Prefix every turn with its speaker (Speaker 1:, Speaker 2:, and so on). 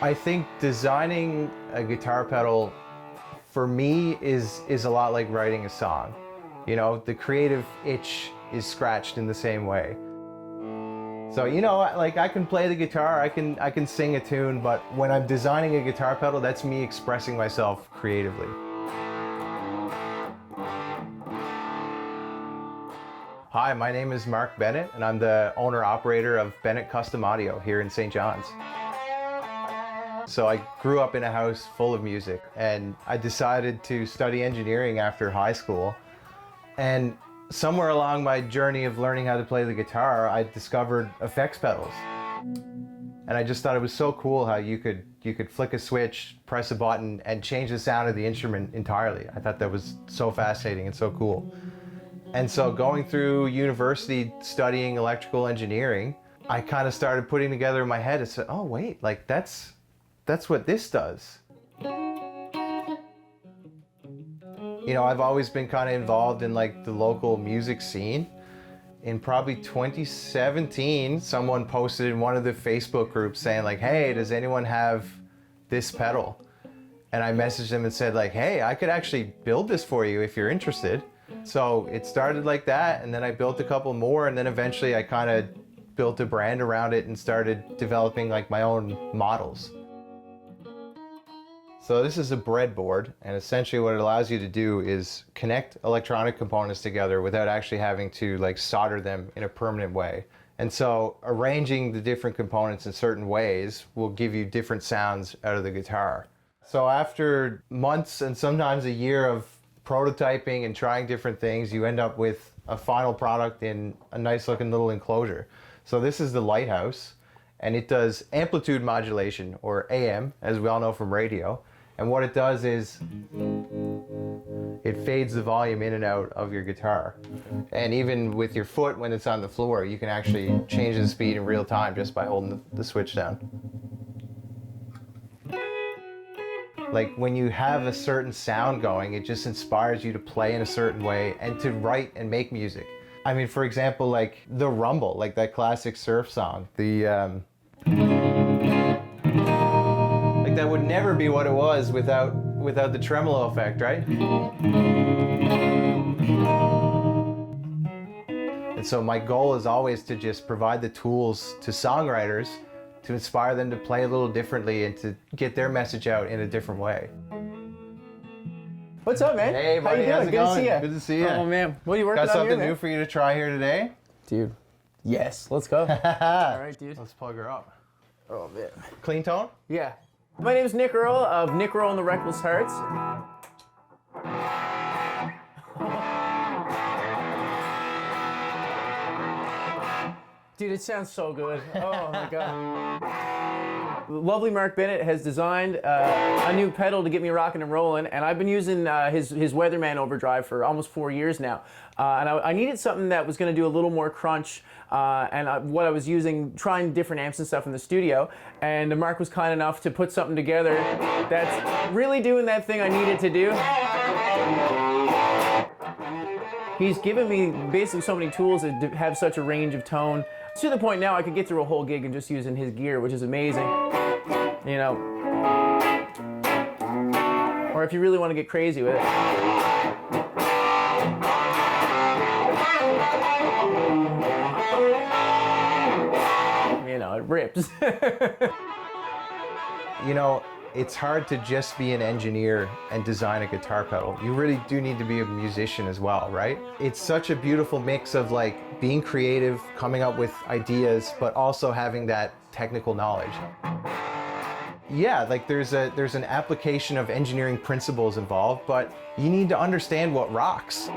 Speaker 1: I think designing a guitar pedal for me is a lot like writing a song. You know, the creative itch is scratched in the same way. So, you know, like I can play the guitar, I can sing a tune, but when I'm designing a guitar pedal, that's me expressing myself creatively. Hi, my name is Mark Bennett, and I'm the owner-operator of Bennett Custom Audio here in St. John's. So I grew up in a house full of music, and I decided to study engineering after high school. And somewhere along my journey of learning how to play the guitar, I discovered effects pedals. And I just thought it was so cool how you could flick a switch, press a button, and change the sound of the instrument entirely. I thought that was so fascinating and so cool. And so going through university studying electrical engineering, I kind of started putting together in my head and said, oh wait, like that's what this does. You know, I've always been kind of involved in like the local music scene. In probably 2017, someone posted in one of the Facebook groups saying like, hey, does anyone have this pedal? And I messaged them and said like, hey, I could actually build this for you if you're interested. So it started like that, and then I built a couple more, and then eventually I kind of built a brand around it and started developing like my own models. So this is a breadboard, and essentially what it allows you to do is connect electronic components together without actually having to like solder them in a permanent way. And so arranging the different components in certain ways will give you different sounds out of the guitar. So after months and sometimes a year of prototyping and trying different things, you end up with a final product in a nice looking little enclosure. So this is the Lighthouse, and it does amplitude modulation, or AM, as we all know from radio. And what it does is it fades the volume in and out of your guitar. And even with your foot when it's on the floor, you can actually change the speed in real time just by holding the switch down. Like when you have a certain sound going, it just inspires you to play in a certain way and to write and make music. I mean, for example, like the rumble, like that classic surf song, like that would never be what it was without the tremolo effect, right? And so my goal is always to just provide the tools to songwriters to inspire them to play a little differently and to get their message out in a different way.
Speaker 2: What's up, man?
Speaker 1: Hey, buddy,
Speaker 2: how you doing?
Speaker 1: how's it going?
Speaker 2: Good to see you.
Speaker 1: Good to see you.
Speaker 2: Oh, man. What are you working on
Speaker 1: Got something
Speaker 2: here, man?
Speaker 1: new for you to try here today?
Speaker 2: Dude, yes. Let's go. All right, dude.
Speaker 1: Let's plug her up.
Speaker 2: Oh, man.
Speaker 1: Clean tone?
Speaker 2: Yeah. My name is Nick Earle of Nick Earle and the Reckless Hearts. Dude, it sounds so good. Oh my God. Lovely Mark Bennett has designed a new pedal to get me rocking and rolling, and I've been using his Weatherman overdrive for almost 4 years now. And I needed something that was going to do a little more crunch, what I was using, trying different amps and stuff in the studio, and Mark was kind enough to put something together that's really doing that thing I needed to do. He's given me basically so many tools that have such a range of tone. To the point now I could get through a whole gig and just using his gear, which is amazing. You know. Or if you really want to get crazy with it. You know, it rips.
Speaker 1: You know, it's hard to just be an engineer and design a guitar pedal. You really do need to be a musician as well, right? It's such a beautiful mix of like being creative, coming up with ideas, but also having that technical knowledge. Yeah, like there's an application of engineering principles involved, but you need to understand what rocks.